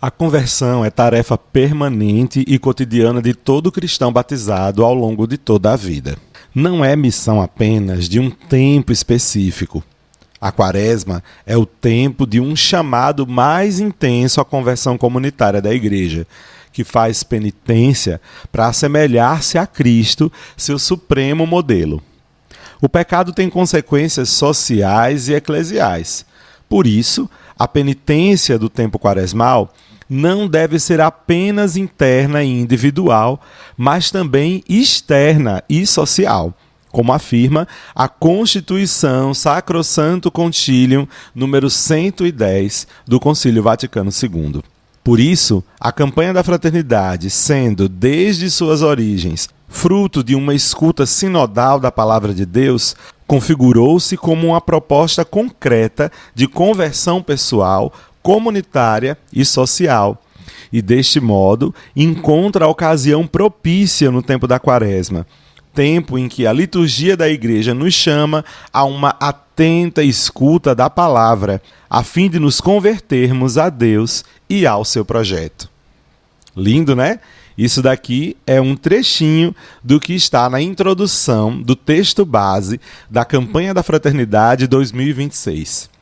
A conversão é tarefa permanente e cotidiana de todo cristão batizado ao longo de toda a vida. Não é missão apenas de um tempo específico. A Quaresma é o tempo de um chamado mais intenso à conversão comunitária da Igreja, que faz penitência para assemelhar-se a Cristo, seu supremo modelo. O pecado tem consequências sociais e eclesiais. Por isso, a penitência do tempo quaresmal não deve ser apenas interna e individual, mas também externa e social, como afirma a Constituição Sacrosanto Concilium número 110 do Concílio Vaticano II. Por isso, a campanha da fraternidade, sendo desde suas origens fruto de uma escuta sinodal da Palavra de Deus, configurou-se como uma proposta concreta de conversão pessoal, comunitária e social. E, deste modo, encontra a ocasião propícia no tempo da Quaresma, tempo em que a liturgia da Igreja nos chama a uma atenta escuta da Palavra, a fim de nos convertermos a Deus e ao seu projeto. Lindo, né? Isso daqui é um trechinho do que está na introdução do texto base da Campanha da Fraternidade 2026.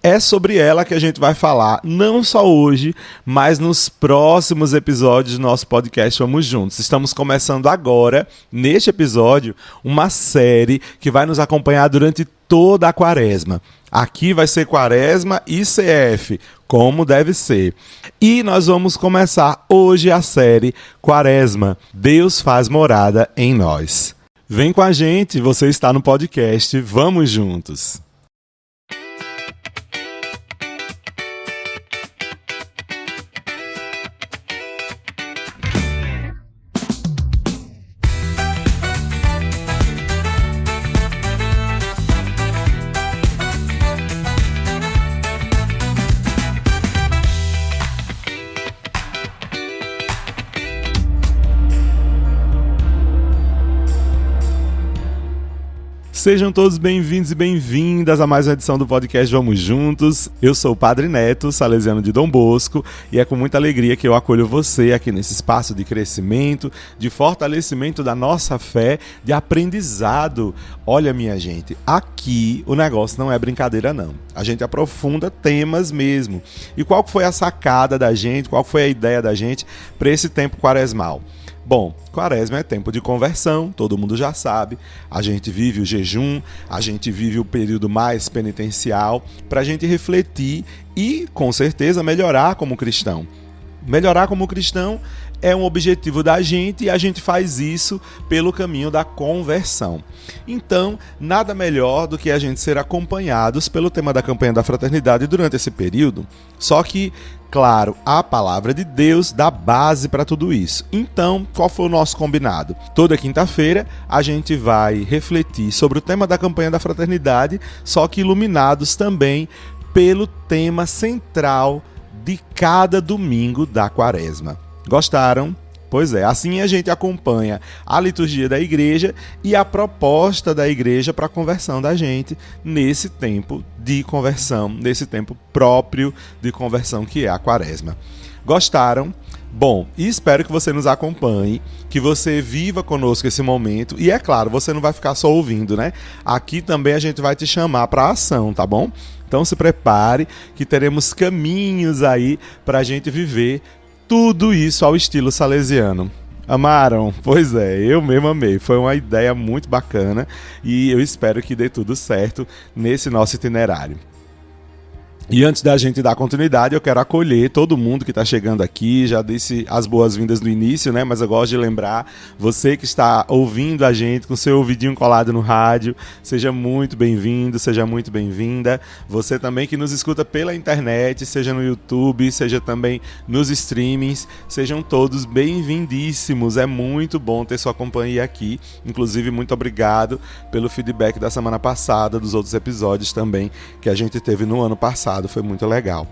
É sobre ela que a gente vai falar, não só hoje, mas nos próximos episódios do nosso podcast Vamos Juntos. Estamos começando agora, neste episódio, uma série que vai nos acompanhar durante toda a Quaresma. Aqui vai ser Quaresma e CF, como deve ser. E nós vamos começar hoje a série Quaresma, Deus faz morada em nós. Vem com a gente, você está no podcast Vamos Juntos. Sejam todos bem-vindos e bem-vindas a mais uma edição do podcast Vamos Juntos. Eu sou o Padre Neto, salesiano de Dom Bosco, e é com muita alegria que eu acolho você aqui nesse espaço de crescimento, de fortalecimento da nossa fé, de aprendizado. Olha, minha gente, aqui o negócio não é brincadeira não. A gente aprofunda temas mesmo. E qual foi a sacada da gente, qual foi a ideia da gente para esse tempo quaresmal? Bom, Quaresma é tempo de conversão, todo mundo já sabe. A gente vive o jejum, a gente vive o período mais penitencial para a gente refletir e, com certeza, melhorar como cristão. Melhorar como cristão é um objetivo da gente e a gente faz isso pelo caminho da conversão. Então, nada melhor do que a gente ser acompanhados pelo tema da campanha da fraternidade durante esse período. Só que, claro, a palavra de Deus dá base para tudo isso. Então, qual foi o nosso combinado? Toda quinta-feira a gente vai refletir sobre o tema da campanha da fraternidade, só que iluminados também pelo tema central de cada domingo da Quaresma. Gostaram? Pois é, assim a gente acompanha a liturgia da Igreja e a proposta da Igreja para a conversão da gente nesse tempo de conversão, nesse tempo próprio de conversão que é a Quaresma. Gostaram? Bom, e espero que você nos acompanhe, que você viva conosco esse momento. E é claro, você não vai ficar só ouvindo, né? Aqui também a gente vai te chamar para a ação, tá bom? Então se prepare que teremos caminhos aí para a gente viver tudo isso ao estilo salesiano. Amaram? Pois é, eu mesmo amei. Foi uma ideia muito bacana e eu espero que dê tudo certo nesse nosso itinerário. E antes da gente dar continuidade, eu quero acolher todo mundo que está chegando aqui. Já disse as boas-vindas no início, né? Mas eu gosto de lembrar, você que está ouvindo a gente com seu ouvidinho colado no rádio, seja muito bem-vindo, seja muito bem-vinda. Você também que nos escuta pela internet, seja no YouTube, seja também nos streamings, sejam todos bem-vindíssimos. É muito bom ter sua companhia aqui. Inclusive, muito obrigado pelo feedback da semana passada, dos outros episódios também que a gente teve no ano passado. Foi muito legal.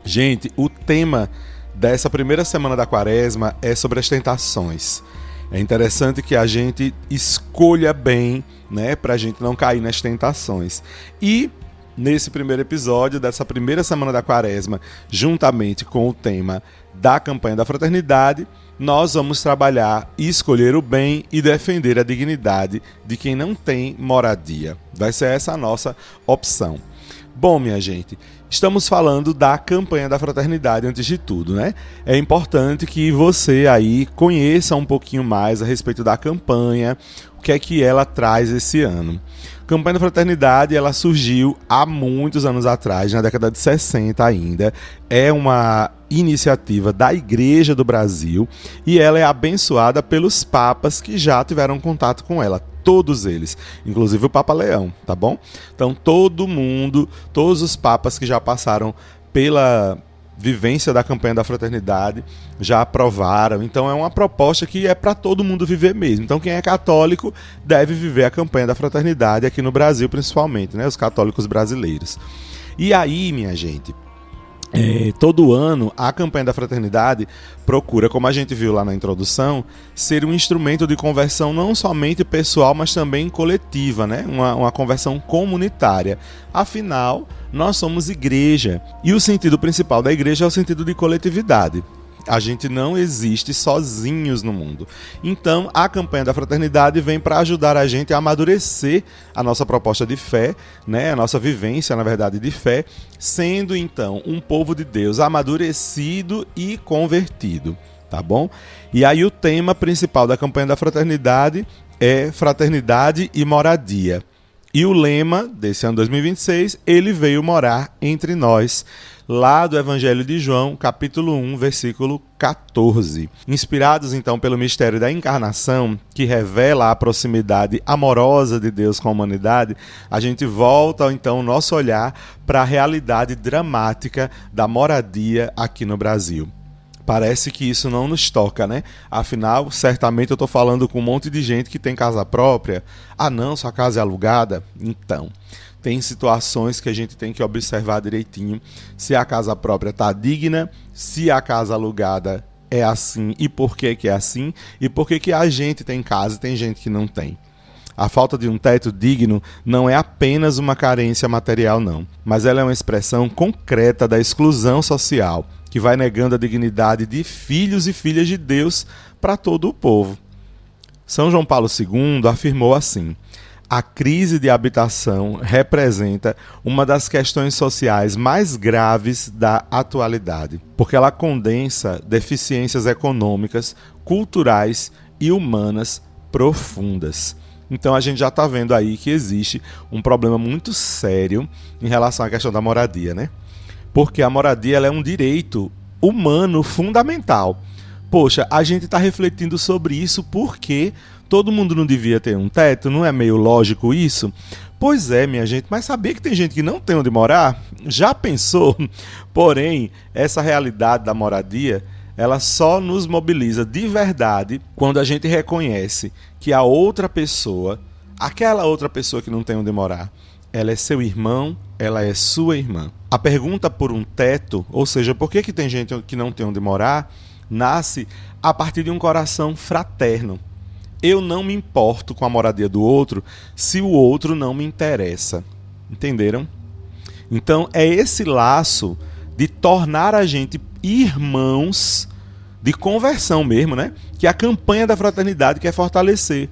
Gente, o tema dessa primeira semana da Quaresma é sobre as tentações. É interessante que a gente escolha bem, né, para a gente não cair nas tentações. E nesse primeiro episódio dessa primeira semana da Quaresma, juntamente com o tema da campanha da fraternidade, nós vamos trabalhar e escolher o bem e defender a dignidade de quem não tem moradia. Vai ser essa a nossa opção. Bom, minha gente, estamos falando da campanha da fraternidade antes de tudo, né? É importante que você aí conheça um pouquinho mais a respeito da campanha, o que é que ela traz esse ano. A campanha da fraternidade, ela surgiu há muitos anos atrás, na década de 60 ainda. É uma iniciativa da Igreja do Brasil e ela é abençoada pelos papas que já tiveram contato com ela. Todos eles, inclusive o Papa Leão, tá bom? Então todo mundo, todos os papas que já passaram pela vivência da campanha da fraternidade já aprovaram. Então é uma proposta que é para todo mundo viver mesmo. Então quem é católico deve viver a campanha da fraternidade aqui no Brasil principalmente, né? Os católicos brasileiros. E aí, minha gente, todo ano a campanha da fraternidade procura, como a gente viu lá na introdução, ser um instrumento de conversão não somente pessoal, mas também coletiva, né? Uma conversão comunitária. Afinal, nós somos igreja e o sentido principal da igreja é o sentido de coletividade. A gente não existe sozinhos no mundo. Então, a campanha da fraternidade vem para ajudar a gente a amadurecer a nossa proposta de fé, né? A nossa vivência, na verdade, de fé, sendo, então, um povo de Deus amadurecido e convertido, tá bom? E aí o tema principal da campanha da fraternidade é fraternidade e moradia. E o lema desse ano 2026, ele veio morar entre nós, lá do Evangelho de João, capítulo 1, versículo 14. Inspirados, então, pelo mistério da encarnação, que revela a proximidade amorosa de Deus com a humanidade, a gente volta, então, o nosso olhar para a realidade dramática da moradia aqui no Brasil. Parece que isso não nos toca, né? Afinal, certamente eu estou falando com um monte de gente que tem casa própria. Ah, não, sua casa é alugada? Então, tem situações que a gente tem que observar direitinho se a casa própria está digna, se a casa alugada é assim e por que é assim, e por que a gente tem casa e tem gente que não tem. A falta de um teto digno não é apenas uma carência material, não, mas ela é uma expressão concreta da exclusão social, que vai negando a dignidade de filhos e filhas de Deus para todo o povo. São João Paulo II afirmou assim: a crise de habitação representa uma das questões sociais mais graves da atualidade, porque ela condensa deficiências econômicas, culturais e humanas profundas. Então a gente já está vendo aí que existe um problema muito sério em relação à questão da moradia, né? Porque a moradia ela é um direito humano fundamental. Poxa, a gente está refletindo sobre isso porque todo mundo não devia ter um teto? Não é meio lógico isso? Pois é, minha gente, mas sabia que tem gente que não tem onde morar? Já pensou? Porém, essa realidade da moradia, ela só nos mobiliza de verdade quando a gente reconhece que a outra pessoa, aquela outra pessoa que não tem onde morar, ela é seu irmão, ela é sua irmã. A pergunta por um teto, ou seja, por que tem gente que não tem onde morar, nasce a partir de um coração fraterno. Eu não me importo com a moradia do outro se o outro não me interessa. Entenderam? Então é esse laço de tornar a gente irmãos, de conversão mesmo, né? Que a campanha da fraternidade quer fortalecer.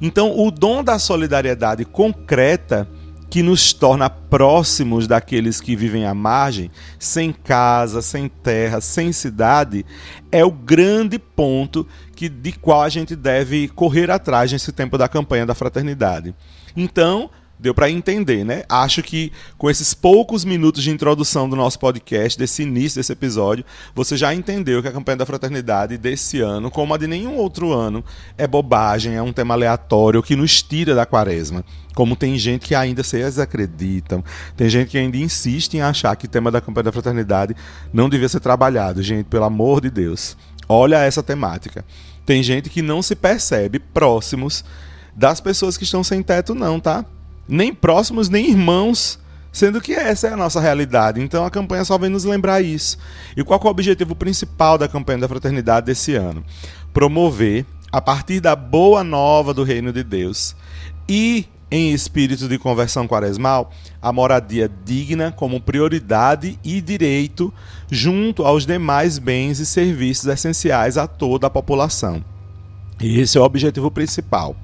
Então o dom da solidariedade concreta que nos torna próximos daqueles que vivem à margem, sem casa, sem terra, sem cidade, é o grande ponto de qual a gente deve correr atrás nesse tempo da campanha da fraternidade. Então, deu para entender, né? Acho que com esses poucos minutos de introdução do nosso podcast, desse início desse episódio, você já entendeu que a campanha da fraternidade desse ano, como a de nenhum outro ano, é bobagem, é um tema aleatório que nos tira da quaresma. Como tem gente que ainda se desacreditam, tem gente que ainda insiste em achar que o tema da campanha da fraternidade não devia ser trabalhado. Gente, pelo amor de Deus, olha essa temática. Tem gente que não se percebe próximos das pessoas que estão sem teto não, tá? Nem próximos, nem irmãos, sendo que essa é a nossa realidade. Então a campanha só vem nos lembrar isso. E qual é o objetivo principal da campanha da fraternidade desse ano? Promover, a partir da boa nova do reino de Deus e em espírito de conversão quaresmal, a moradia digna como prioridade e direito junto aos demais bens e serviços essenciais a toda a população. E esse é o objetivo principal.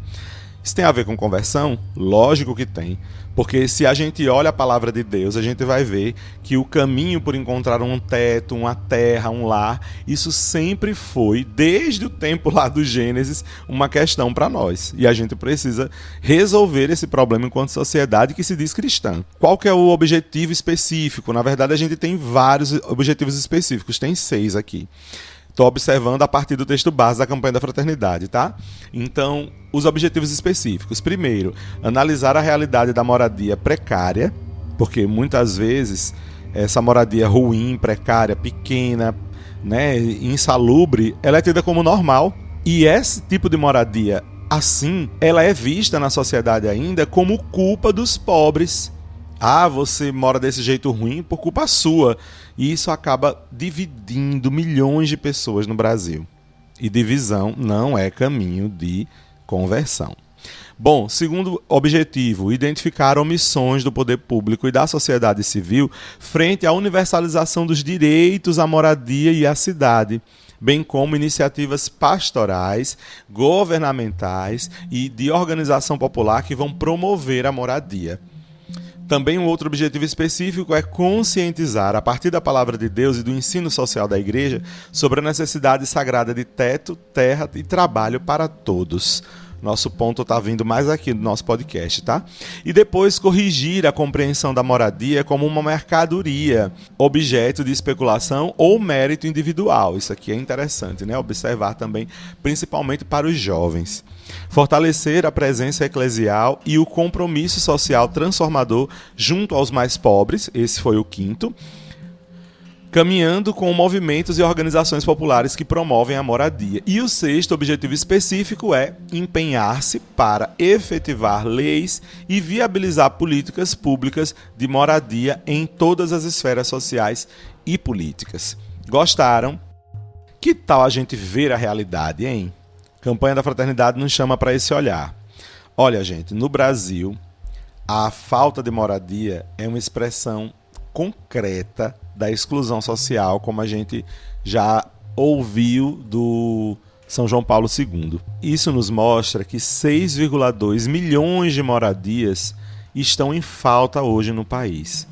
Isso tem a ver com conversão? Lógico que tem, porque se a gente olha a palavra de Deus, a gente vai ver que o caminho por encontrar um teto, uma terra, um lar, isso sempre foi, desde o tempo lá do Gênesis, uma questão para nós. E a gente precisa resolver esse problema enquanto sociedade que se diz cristã. Qual que é o objetivo específico? Na verdade, a gente tem vários objetivos específicos, tem 6 aqui. Estou observando a partir do texto base da campanha da fraternidade, tá? Então, os objetivos específicos. Primeiro, analisar a realidade da moradia precária, porque muitas vezes essa moradia ruim, precária, pequena, né, insalubre, ela é tida como normal. E esse tipo de moradia, assim, ela é vista na sociedade ainda como culpa dos pobres. Ah, você mora desse jeito ruim por culpa sua. E isso acaba dividindo milhões de pessoas no Brasil. E divisão não é caminho de conversão. Bom, segundo objetivo, identificar omissões do poder público e da sociedade civil frente à universalização dos direitos à moradia e à cidade, bem como iniciativas pastorais, governamentais e de organização popular que vão promover a moradia. Também um outro objetivo específico é conscientizar, a partir da palavra de Deus e do ensino social da Igreja, sobre a necessidade sagrada de teto, terra e trabalho para todos. Nosso ponto está vindo mais aqui no nosso podcast, tá? E depois corrigir a compreensão da moradia como uma mercadoria, objeto de especulação ou mérito individual. Isso aqui é interessante, né? Observar também, principalmente para os jovens. Fortalecer a presença eclesial e o compromisso social transformador junto aos mais pobres, esse foi o 5º. Caminhando com movimentos e organizações populares que promovem a moradia. E o 6º objetivo específico é empenhar-se para efetivar leis e viabilizar políticas públicas de moradia em todas as esferas sociais e políticas. Gostaram? Que tal a gente ver a realidade, hein? Campanha da Fraternidade nos chama para esse olhar. Olha, gente, no Brasil, a falta de moradia é uma expressão concreta da exclusão social, como a gente já ouviu do São João Paulo II. Isso nos mostra que 6,2 milhões de moradias estão em falta hoje no país.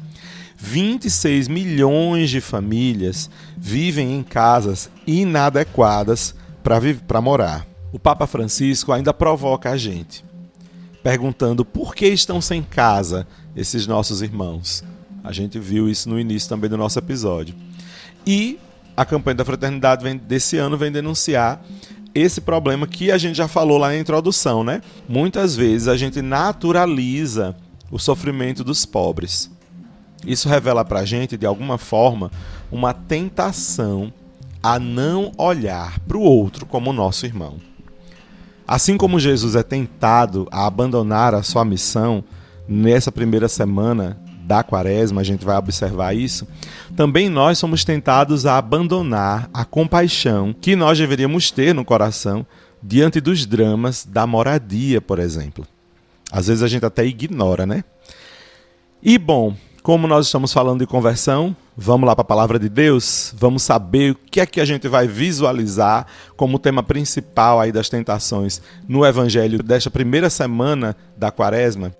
26 milhões de famílias vivem em casas inadequadas para morar. O Papa Francisco ainda provoca a gente, perguntando por que estão sem casa esses nossos irmãos. A gente viu isso no início também do nosso episódio. E a campanha da Fraternidade desse ano vem denunciar esse problema que a gente já falou lá na introdução, né? Muitas vezes a gente naturaliza o sofrimento dos pobres. Isso revela pra gente, de alguma forma, uma tentação a não olhar para o outro como nosso irmão. Assim como Jesus é tentado a abandonar a sua missão nessa primeira semana da Quaresma, a gente vai observar isso, também nós somos tentados a abandonar a compaixão que nós deveríamos ter no coração diante dos dramas da moradia, por exemplo. Às vezes a gente até ignora, né? E bom, como nós estamos falando de conversão, vamos lá para a palavra de Deus? Vamos saber o que é que a gente vai visualizar como tema principal aí das tentações no Evangelho desta primeira semana da Quaresma?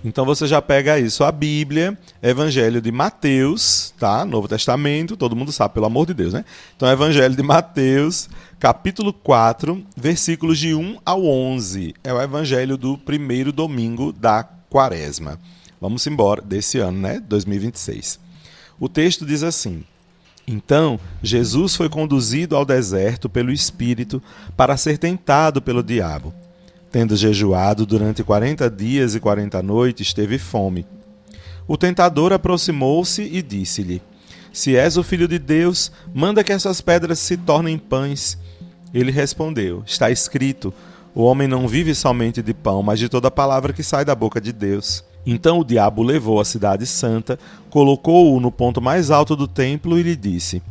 Então você já pega isso, a Bíblia, Evangelho de Mateus, tá? Novo Testamento, todo mundo sabe, pelo amor de Deus, né? Então, Evangelho de Mateus, capítulo 4, versículos de 1 ao 11. É o Evangelho do primeiro domingo da Quaresma. Vamos embora desse ano, né? 2026. O texto diz assim: Então, Jesus foi conduzido ao deserto pelo Espírito para ser tentado pelo diabo. Tendo jejuado durante 40 dias e 40 noites, teve fome. O tentador aproximou-se e disse-lhe: Se és o Filho de Deus, manda que essas pedras se tornem pães. Ele respondeu: Está escrito, o homem não vive somente de pão, mas de toda palavra que sai da boca de Deus. Então o diabo levou a cidade santa, colocou-o no ponto mais alto do templo e lhe disse: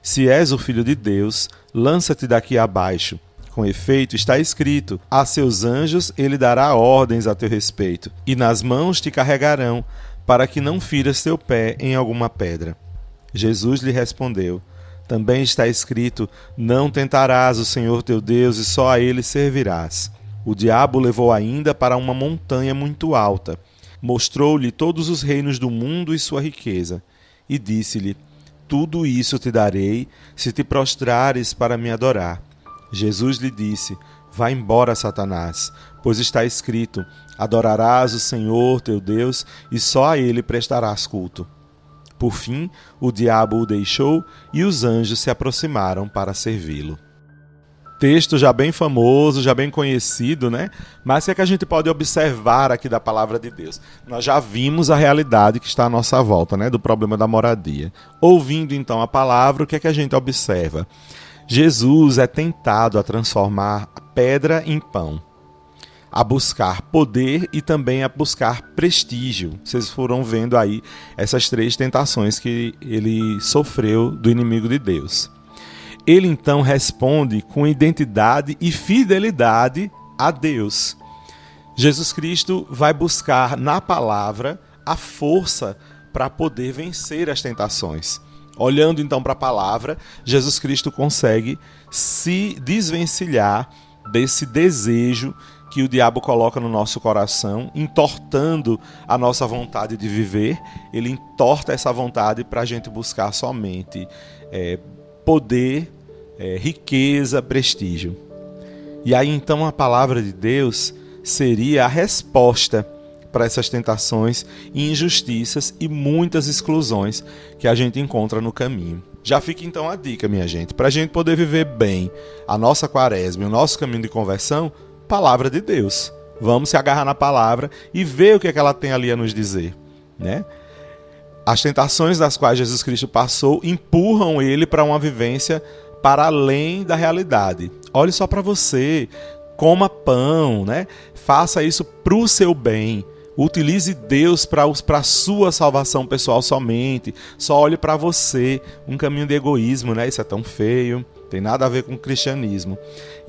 Se és o Filho de Deus, lança-te daqui abaixo. Com efeito, está escrito: a seus anjos ele dará ordens a teu respeito, e nas mãos te carregarão, para que não firas teu pé em alguma pedra. Jesus lhe respondeu: também está escrito: não tentarás o Senhor teu Deus, e só a ele servirás. O diabo o levou ainda para uma montanha muito alta, mostrou-lhe todos os reinos do mundo e sua riqueza, e disse-lhe: tudo isso te darei, se te prostrares para me adorar. Jesus lhe disse: vá embora, Satanás, pois está escrito: adorarás o Senhor teu Deus, e só a ele prestarás culto. Por fim, o diabo o deixou, e os anjos se aproximaram para servi-lo. Texto já bem famoso, já bem conhecido, né? Mas o que é que a gente pode observar aqui da palavra de Deus? Nós já vimos a realidade que está à nossa volta, né? Do problema da moradia. Ouvindo então a palavra, o que é que a gente observa? Jesus é tentado a transformar a pedra em pão, a buscar poder e também a buscar prestígio. Vocês foram vendo aí essas três tentações que ele sofreu do inimigo de Deus. Ele então responde com identidade e fidelidade a Deus. Jesus Cristo vai buscar na palavra a força para poder vencer as tentações. Olhando então para a palavra, Jesus Cristo consegue se desvencilhar desse desejo que o diabo coloca no nosso coração, entortando a nossa vontade de viver. Ele entorta essa vontade para a gente buscar somente poder, riqueza, prestígio. E aí então a palavra de Deus seria a resposta para essas tentações, injustiças e muitas exclusões que a gente encontra no caminho. Já fica então a dica, minha gente, para a gente poder viver bem a nossa quaresma e o nosso caminho de conversão, palavra de Deus. Vamos se agarrar na palavra e ver o que é que ela tem ali a nos dizer, né? As tentações das quais Jesus Cristo passou empurram ele para uma vivência para além da realidade. Olhe só para você, coma pão, né? Faça isso para o seu bem. Utilize Deus para a sua salvação pessoal somente. Só olhe para você. Um caminho de egoísmo, né? Isso é tão feio. Tem nada a ver com o cristianismo.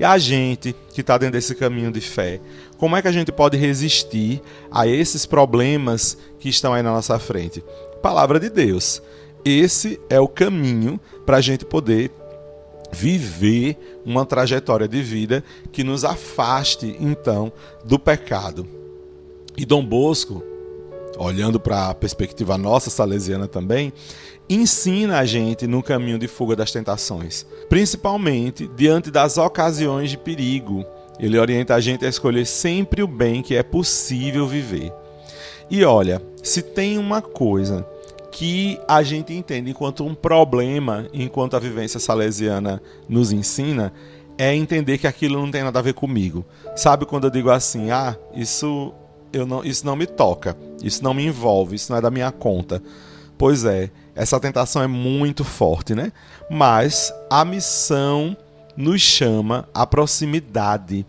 E a gente que está dentro desse caminho de fé, como é que a gente pode resistir a esses problemas que estão aí na nossa frente? Palavra de Deus. Esse é o caminho para a gente poder viver uma trajetória de vida que nos afaste, então, do pecado. E Dom Bosco, olhando para a perspectiva nossa salesiana também, ensina a gente no caminho de fuga das tentações, principalmente diante das ocasiões de perigo. Ele orienta a gente a escolher sempre o bem que é possível viver. E olha, se tem uma coisa que a gente entende enquanto um problema, enquanto a vivência salesiana nos ensina, é entender que aquilo não tem nada a ver comigo. Sabe quando eu digo assim, isso não me toca, isso não me envolve, isso não é da minha conta. Pois é, essa tentação é muito forte, né? Mas a missão nos chama à proximidade,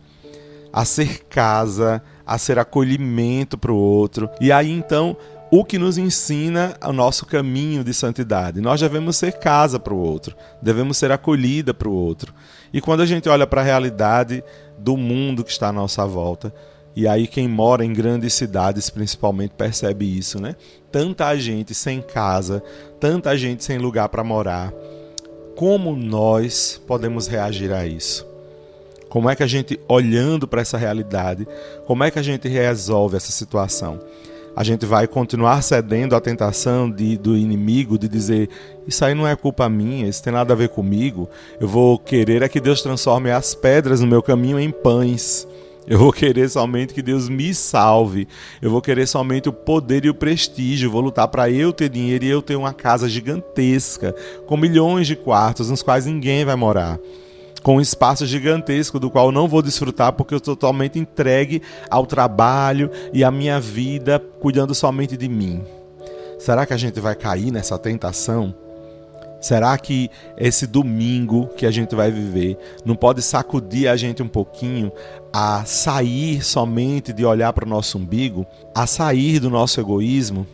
a ser casa, a ser acolhimento para o outro. E aí então, o que nos ensina o nosso caminho de santidade? Nós devemos ser casa para o outro, devemos ser acolhida para o outro. E quando a gente olha para a realidade do mundo que está à nossa volta, e aí quem mora em grandes cidades principalmente percebe isso, né? Tanta gente sem casa, tanta gente sem lugar para morar. Como nós podemos reagir a isso? Como é que a gente, olhando para essa realidade, como é que a gente resolve essa situação? A gente vai continuar cedendo à tentação do inimigo de dizer, isso aí não é culpa minha, isso tem nada a ver comigo. Eu vou querer que Deus transforme as pedras no meu caminho em pães. Eu vou querer somente que Deus me salve. Eu vou querer somente o poder e o prestígio. Vou lutar para eu ter dinheiro e eu ter uma casa gigantesca, com milhões de quartos nos quais ninguém vai morar. Com um espaço gigantesco do qual eu não vou desfrutar porque eu estou totalmente entregue ao trabalho e à minha vida, cuidando somente de mim. Será que a gente vai cair nessa tentação? Será que esse domingo que a gente vai viver não pode sacudir a gente um pouquinho a sair somente de olhar para o nosso umbigo, a sair do nosso egoísmo?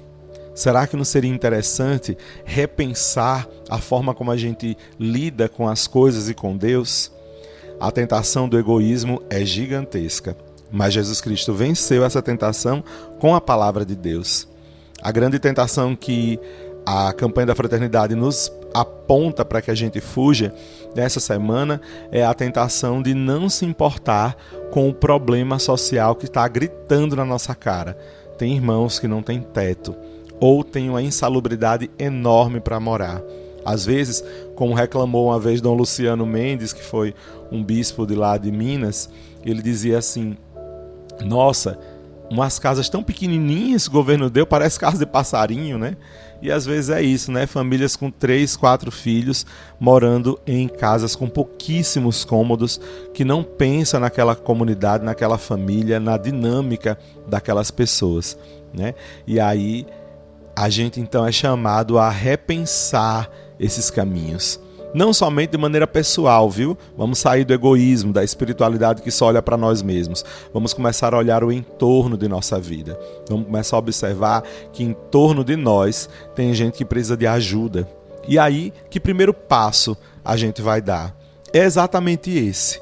Será que não seria interessante repensar a forma como a gente lida com as coisas e com Deus? A tentação do egoísmo é gigantesca, mas Jesus Cristo venceu essa tentação com a palavra de Deus. A grande tentação que a campanha da fraternidade nos aponta para que a gente fuja nessa semana é a tentação de não se importar com o problema social que está gritando na nossa cara. Tem irmãos que não têm teto ou têm uma insalubridade enorme para morar. Às vezes, como reclamou uma vez Dom Luciano Mendes, que foi um bispo de lá de Minas, ele dizia assim: nossa, umas casas tão pequenininhas que o governo deu, parece casa de passarinho, né? E às vezes é isso, né? Famílias com 3, 4 filhos morando em casas com pouquíssimos cômodos, que não pensam naquela comunidade, naquela família, na dinâmica daquelas pessoas, né? E aí a gente então é chamado a repensar esses caminhos. Não somente de maneira pessoal, viu? Vamos sair do egoísmo, da espiritualidade que só olha para nós mesmos. Vamos começar a olhar o entorno de nossa vida. Vamos começar a observar que em torno de nós tem gente que precisa de ajuda. E aí, que primeiro passo a gente vai dar? É exatamente esse.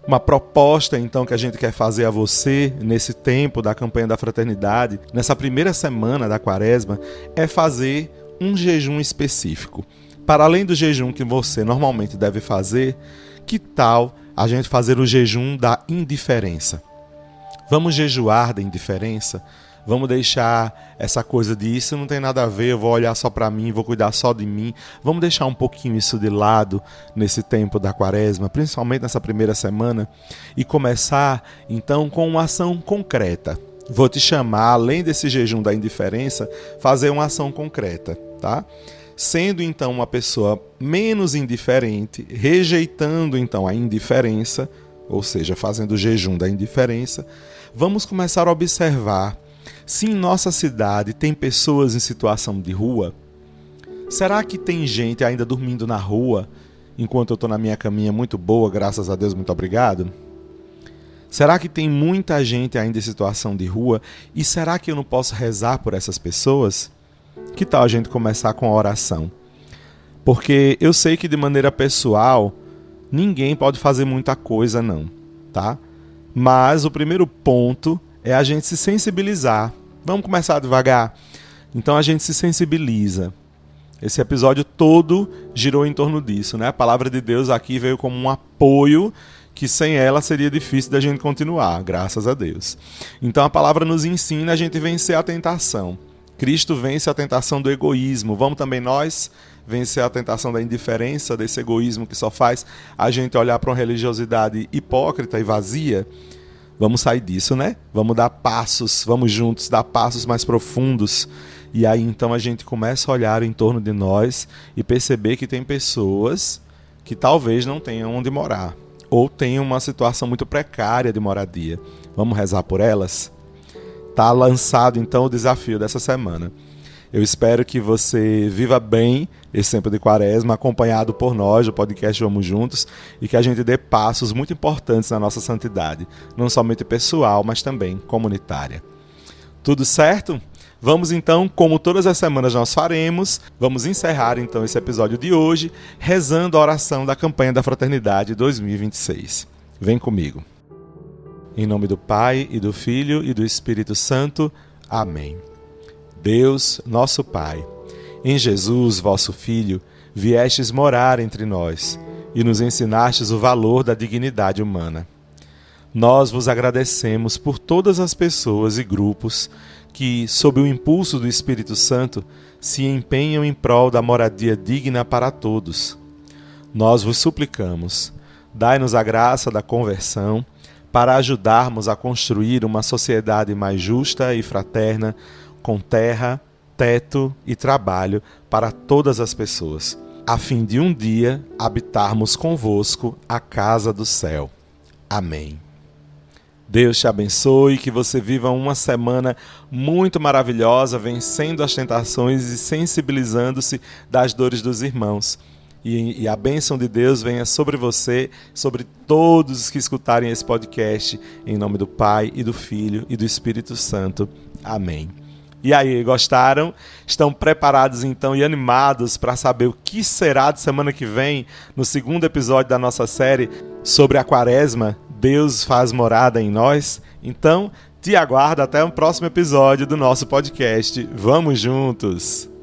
Uma proposta, então, que a gente quer fazer a você nesse tempo da campanha da fraternidade, nessa primeira semana da quaresma, é fazer um jejum específico. Para além do jejum que você normalmente deve fazer, que tal a gente fazer o jejum da indiferença? Vamos jejuar da indiferença? Vamos deixar essa coisa de isso não tem nada a ver, eu vou olhar só para mim, vou cuidar só de mim. Vamos deixar um pouquinho isso de lado nesse tempo da quaresma, principalmente nessa primeira semana, e começar então com uma ação concreta. Vou te chamar, além desse jejum da indiferença, fazer uma ação concreta, tá? Sendo então uma pessoa menos indiferente, rejeitando então a indiferença, ou seja, fazendo o jejum da indiferença, vamos começar a observar se em nossa cidade tem pessoas em situação de rua. Será que tem gente ainda dormindo na rua, enquanto eu estou na minha caminha muito boa, graças a Deus, muito obrigado? Será que tem muita gente ainda em situação de rua? E será que eu não posso rezar por essas pessoas? Que tal a gente começar com a oração? Porque eu sei que de maneira pessoal, ninguém pode fazer muita coisa não, tá? Mas o primeiro ponto é a gente se sensibilizar. Vamos começar devagar? Então a gente se sensibiliza. Esse episódio todo girou em torno disso, né? A palavra de Deus aqui veio como um apoio que sem ela seria difícil da gente continuar, graças a Deus. Então a palavra nos ensina a gente vencer a tentação. Cristo vence a tentação do egoísmo. Vamos também nós vencer a tentação da indiferença, desse egoísmo que só faz a gente olhar para uma religiosidade hipócrita e vazia? Vamos sair disso, né? Vamos dar passos, vamos juntos dar passos mais profundos. E aí então a gente começa a olhar em torno de nós e perceber que tem pessoas que talvez não tenham onde morar, ou tenham uma situação muito precária de moradia. Vamos rezar por elas? Está lançado então o desafio dessa semana. Eu espero que você viva bem esse tempo de quaresma, acompanhado por nós, do podcast Vamos Juntos, e que a gente dê passos muito importantes na nossa santidade, não somente pessoal, mas também comunitária. Tudo certo? Vamos então, como todas as semanas nós faremos, vamos encerrar então esse episódio de hoje, rezando a oração da campanha da Fraternidade 2026. Vem comigo. Em nome do Pai, e do Filho, e do Espírito Santo. Amém. Deus, nosso Pai, em Jesus, vosso Filho, viestes morar entre nós e nos ensinastes o valor da dignidade humana. Nós vos agradecemos por todas as pessoas e grupos que, sob o impulso do Espírito Santo, se empenham em prol da moradia digna para todos. Nós vos suplicamos, dai-nos a graça da conversão, para ajudarmos a construir uma sociedade mais justa e fraterna, com terra, teto e trabalho para todas as pessoas, a fim de um dia habitarmos convosco a casa do céu. Amém. Deus te abençoe e que você viva uma semana muito maravilhosa, vencendo as tentações e sensibilizando-se das dores dos irmãos. E a bênção de Deus venha sobre você, sobre todos os que escutarem esse podcast, em nome do Pai, e do Filho, e do Espírito Santo. Amém. E aí, gostaram? Estão preparados então e animados para saber o que será de semana que vem no segundo episódio da nossa série sobre a Quaresma? Deus faz morada em nós? Então, te aguardo até o próximo episódio do nosso podcast. Vamos juntos!